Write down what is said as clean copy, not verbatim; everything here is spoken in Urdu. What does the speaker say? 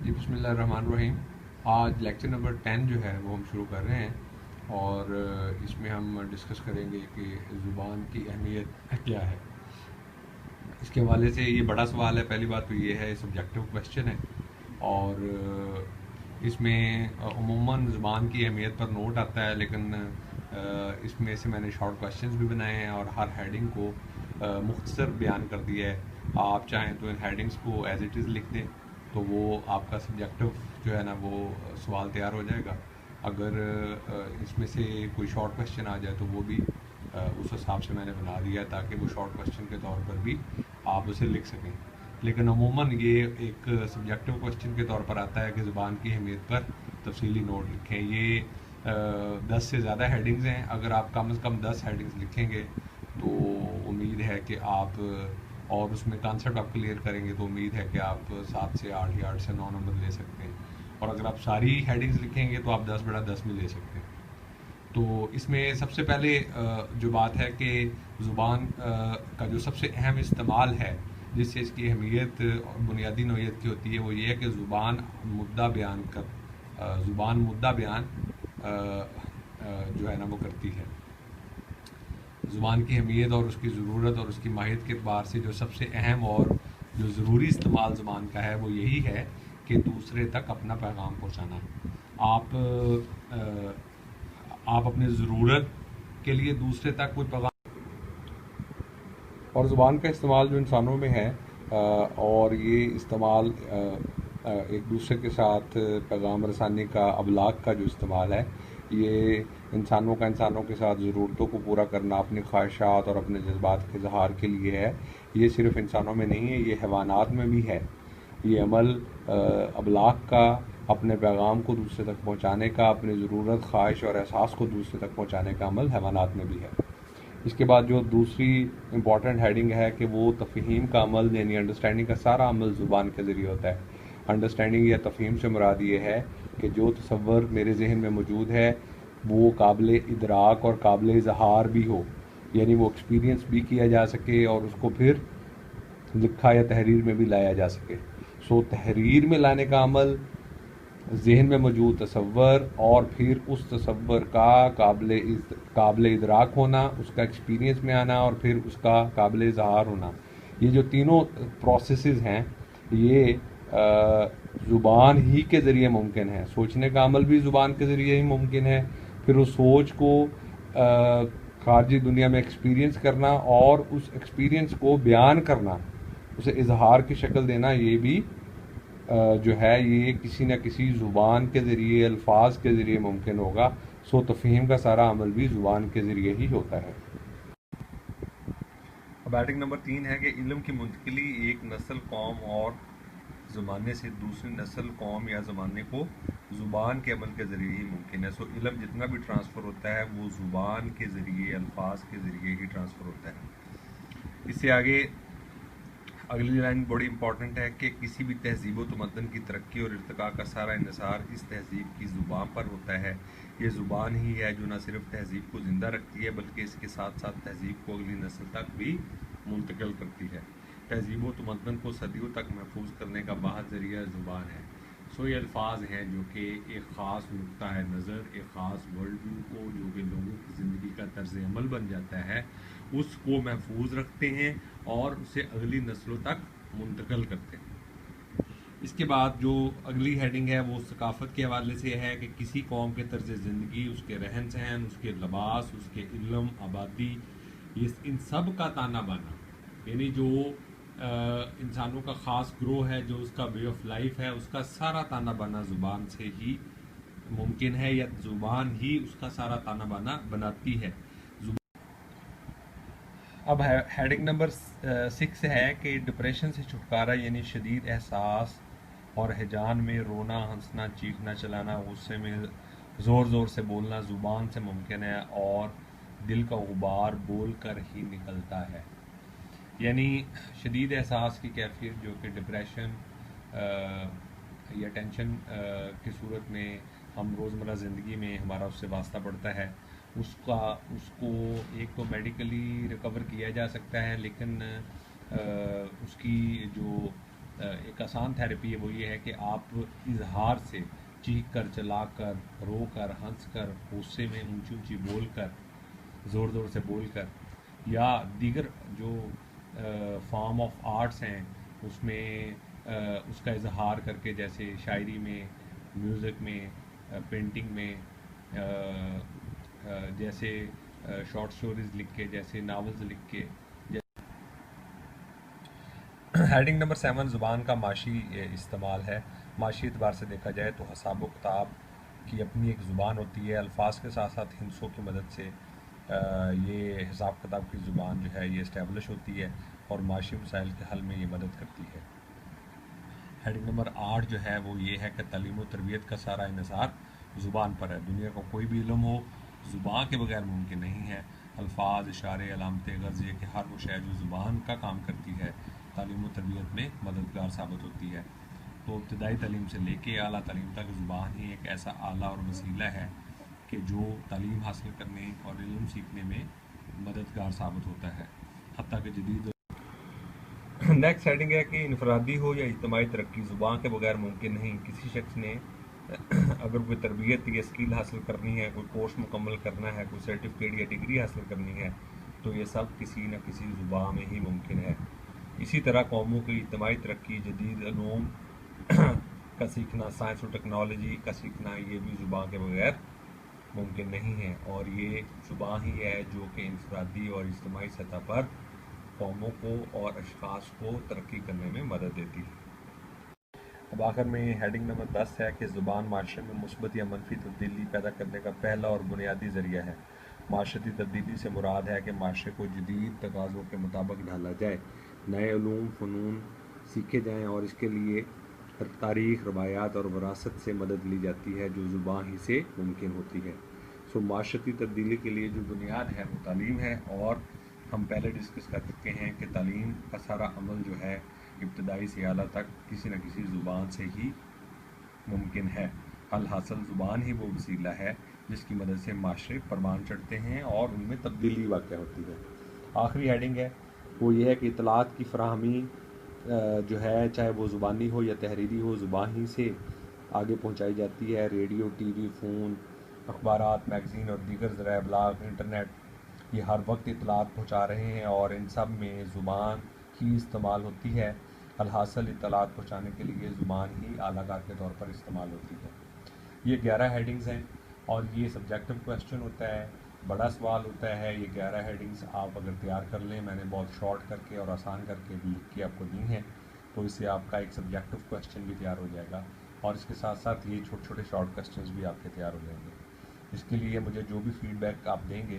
جی بسم اللہ الرحمن الرحیم. آج لیکچر نمبر 10 جو ہے وہ ہم شروع کر رہے ہیں اور اس میں ہم ڈسکس کریں گے کہ زبان کی اہمیت کیا ہے. اس کے حوالے سے یہ بڑا سوال ہے. پہلی بات تو یہ ہے سبجیکٹو کویشچن ہے اور اس میں عموماً زبان کی اہمیت پر نوٹ آتا ہے، لیکن اس میں سے میں نے شارٹ کویشچنز بھی بنائے ہیں اور ہر ہیڈنگ کو مختصر بیان کر دیا ہے. آپ چاہیں تو ان ہیڈنگز کو ایز اٹ از لکھ دیں تو وہ آپ کا سبجیکٹو جو ہے نا وہ سوال تیار ہو جائے گا. اگر اس میں سے کوئی شارٹ کویشچن آ جائے تو وہ بھی اس حساب سے میں نے بنا دیا ہے تاکہ وہ شارٹ کویشچن کے طور پر بھی آپ اسے لکھ سکیں. لیکن عموماً یہ ایک سبجیکٹو کویشچن کے طور پر آتا ہے کہ زبان کی اہمیت پر تفصیلی نوٹ لکھیں. یہ 10 سے زیادہ ہیڈنگز ہیں. اگر آپ کم از کم 10 ہیڈنگز لکھیں گے تو امید ہے کہ آپ اور اس میں کانسیپٹ آپ کلیئر کریں گے تو امید ہے کہ آپ 7 سے 8 یا 8 سے 9 نمبر لے سکتے ہیں. اور اگر آپ ساری ہیڈنگز لکھیں گے تو آپ 10 بڑا 10 بھی لے سکتے ہیں. تو اس میں سب سے پہلے جو بات ہے کہ زبان کا جو سب سے اہم استعمال ہے جس سے اس کی اہمیت اور بنیادی نوعیت کی ہوتی ہے وہ یہ ہے کہ زبان مدعا بیان جو ہے نا وہ کرتی ہے. زبان کی اہمیت اور اس کی ضرورت اور اس کی ماہیت کے اعتبار سے جو سب سے اہم اور جو ضروری استعمال زبان کا ہے وہ یہی ہے کہ دوسرے تک اپنا پیغام پہنچانا. آپ اپنے ضرورت کے لیے دوسرے تک کوئی پیغام اور زبان کا استعمال جو انسانوں میں ہے اور یہ استعمال ایک دوسرے کے ساتھ پیغام رسانی کا ابلاغ کا جو استعمال ہے یہ انسانوں کے ساتھ ضرورتوں کو پورا کرنا اپنی خواہشات اور اپنے جذبات کے اظہار کے لیے ہے. یہ صرف انسانوں میں نہیں ہے، یہ حیوانات میں بھی ہے. یہ عمل ابلاغ کا، اپنے پیغام کو دوسرے تک پہنچانے کا، اپنی ضرورت، خواہش اور احساس کو دوسرے تک پہنچانے کا عمل حیوانات میں بھی ہے. اس کے بعد جو دوسری امپورٹنٹ ہیڈنگ ہے کہ وہ تفہیم کا عمل یعنی انڈرسٹینڈنگ کا سارا عمل زبان کے ذریعے ہوتا ہے. انڈرسٹینڈنگ یا تفہیم سے مراد یہ ہے کہ جو تصور میرے ذہن میں موجود ہے وہ قابل ادراک اور قابل اظہار بھی ہو، یعنی وہ ایکسپیرینس بھی کیا جا سکے اور اس کو پھر لکھا یا تحریر میں بھی لایا جا سکے. تحریر میں لانے کا عمل ذہن میں موجود تصور اور پھر اس تصور کا قابل ادراک ہونا، اس کا ایکسپیرینس میں آنا اور پھر اس کا قابل اظہار ہونا. یہ جو تینوں پروسیسز ہیں یہ زبان ہی کے ذریعے ممکن ہے. سوچنے کا عمل بھی زبان کے ذریعے ہی ممکن ہے، پھر اس سوچ کو خارجی دنیا میں ایکسپیرینس کرنا اور اس ایکسپیرینس کو بیان کرنا، اسے اظہار کی شکل دینا، یہ بھی جو ہے یہ کسی نہ کسی زبان کے ذریعے، الفاظ کے ذریعے ممکن ہوگا. تفہیم کا سارا عمل بھی زبان کے ذریعے ہی ہوتا ہے. اب ہیڈنگ نمبر 3 ہے کہ علم کی منتقلی ایک نسل، قوم اور زمانے سے دوسری نسل، قوم یا زمانے کو زبان کے عمل کے ذریعے ہی ممکن ہے. علم جتنا بھی ٹرانسفر ہوتا ہے وہ زبان کے ذریعے، الفاظ کے ذریعے ہی ٹرانسفر ہوتا ہے. اس سے آگے اگلی لائن بڑی امپورٹنٹ ہے کہ کسی بھی تہذیب و تمدن کی ترقی اور ارتقاء کا سارا انحصار اس تہذیب کی زبان پر ہوتا ہے. یہ زبان ہی ہے جو نہ صرف تہذیب کو زندہ رکھتی ہے بلکہ اس کے ساتھ ساتھ تہذیب کو اگلی نسل تک بھی منتقل کرتی ہے. تہذیب و تمدن کو صدیوں تک محفوظ کرنے کا واحد ذریعہ زبان ہے. یہ الفاظ ہیں جو کہ ایک خاص نقطہ ہے نظر، ایک خاص ورلڈ ویو کو جو کہ لوگوں کی زندگی کا طرز عمل بن جاتا ہے اس کو محفوظ رکھتے ہیں اور اسے اگلی نسلوں تک منتقل کرتے ہیں. اس کے بعد جو اگلی ہیڈنگ ہے وہ ثقافت کے حوالے سے ہے کہ کسی قوم کے طرز زندگی، اس کے رہن سہن، اس کے لباس، اس کے علم، آبادی، ان سب کا تانا بانا، یعنی جو انسانوں کا خاص گروہ ہے، جو اس کا وے آف لائف ہے، اس کا سارا تانا بانا زبان سے ہی ممکن ہے یا زبان ہی اس کا سارا تانا بانا بناتی ہے. اب ہیڈنگ نمبر 6 ہے کہ ڈپریشن سے چھٹکارا یعنی شدید احساس اور ہیجان میں رونا، ہنسنا، چیخنا، چلانا، غصے میں زور زور سے بولنا زبان سے ممکن ہے اور دل کا غبار بول کر ہی نکلتا ہے. یعنی شدید احساس کی کیفیت جو کہ ڈپریشن یا ٹینشن کی صورت میں ہم روزمرہ زندگی میں ہمارا اس سے واسطہ پڑتا ہے، اس کو ایک تو میڈیکلی ریکور کیا جا سکتا ہے، لیکن اس کی جو ایک ایک آسان تھیراپی ہے وہ یہ ہے کہ آپ اظہار سے چیخ کر، چلا کر، رو کر، ہنس کر، غصے میں اونچی اونچی بول کر، زور زور سے بول کر، یا دیگر جو فارم آف آرٹس ہیں اس میں اس کا اظہار کر کے، جیسے شاعری میں، میوزک میں، پینٹنگ میں، جیسے شارٹ سٹوریز لکھ کے، جیسے ناولز لکھ کے. ہیڈنگ نمبر 7 زبان کا معاشی استعمال ہے. معاشی اعتبار سے دیکھا جائے تو حساب و کتاب کی اپنی ایک زبان ہوتی ہے. الفاظ کے ساتھ ساتھ ہندسوں کی مدد سے یہ حساب کتاب کی زبان جو ہے یہ اسٹیبلش ہوتی ہے اور معاشی مسائل کے حل میں یہ مدد کرتی ہے. ہیڈنگ نمبر 8 جو ہے وہ یہ ہے کہ تعلیم و تربیت کا سارا انحصار زبان پر ہے. دنیا کا کوئی بھی علم ہو زبان کے بغیر ممکن نہیں ہے. الفاظ، اشارے، علامتیں، غرض یہ کہ ہر وہ شے جو زبان کا کام کرتی ہے تعلیم و تربیت میں مددگار ثابت ہوتی ہے. تو ابتدائی تعلیم سے لے کے اعلیٰ تعلیم تک زبان ہی ایک ایسا آلہ اور وسیلہ ہے کہ جو تعلیم حاصل کرنے اور علم سیکھنے میں مددگار ثابت ہوتا ہے. حتیٰ کہ جدید نیکسٹ ہیڈنگ ہے کہ انفرادی ہو یا اجتماعی ترقی زبان کے بغیر ممکن نہیں. کسی شخص نے اگر کوئی تربیت یا اسکل حاصل کرنی ہے، کوئی کورس مکمل کرنا ہے، کوئی سرٹیفکیٹ یا ڈگری حاصل کرنی ہے تو یہ سب کسی نہ کسی زبان میں ہی ممکن ہے. اسی طرح قوموں کی اجتماعی ترقی، جدید علوم کا سیکھنا، سائنس اور ٹیکنالوجی کا سیکھنا یہ بھی زبان کے بغیر ممکن نہیں ہے. اور یہ زبان ہی ہے جو کہ انفرادی اور اجتماعی سطح پر قوموں کو اور اشخاص کو ترقی کرنے میں مدد دیتی ہے. اب آخر میں ہیڈنگ نمبر 10 ہے کہ زبان معاشرے میں مثبت یا منفی تبدیلی پیدا کرنے کا پہلا اور بنیادی ذریعہ ہے. معاشرتی تبدیلی سے مراد ہے کہ معاشرے کو جدید تقاضوں کے مطابق ڈھالا جائے، نئے علوم فنون سیکھے جائیں اور اس کے لیے تاریخ، روایات اور وراثت سے مدد لی جاتی ہے جو زبان ہی سے ممکن ہوتی ہے. معاشرتی تبدیلی کے لیے جو بنیاد ہے وہ تعلیم ہے، اور ہم پہلے ڈسکس کر چکے ہیں کہ تعلیم کا سارا عمل جو ہے ابتدائی سے اعلیٰ تک کسی نہ کسی زبان سے ہی ممکن ہے. الحاصل زبان ہی وہ وسیلہ ہے جس کی مدد سے معاشرے پروان چڑھتے ہیں اور ان میں تبدیلی واقع ہوتی ہے. آخری ہیڈنگ ہے وہ یہ ہے کہ اطلاعات کی فراہمی جو ہے چاہے وہ زبانی ہو یا تحریری ہو زبان ہی سے آگے پہنچائی جاتی ہے. ریڈیو، ٹی وی، فون، اخبارات، میگزین اور دیگر ذرائع ابلاغ، انٹرنیٹ یہ ہر وقت اطلاعات پہنچا رہے ہیں اور ان سب میں زبان ہی استعمال ہوتی ہے. الحاصل اطلاعات پہنچانے کے لیے زبان ہی اعلیٰ کار کے طور پر استعمال ہوتی ہے. یہ 11 ہیڈنگز ہیں اور یہ سبجیکٹو کویسچن ہوتا ہے، بڑا سوال ہوتا ہے. یہ 11 ہیڈنگز آپ اگر تیار کر لیں، میں نے بہت شارٹ کر کے اور آسان کر کے لکھ کے آپ کو دی ہیں، تو اس سے آپ کا ایک سبجیکٹو کویسچن بھی تیار ہو جائے گا اور اس کے ساتھ ساتھ یہ چھوٹے چھوٹے شارٹ کویسچنز بھی آپ کے تیار ہو جائیں گے. اس کے لیے مجھے جو بھی فیڈ بیک آپ دیں گے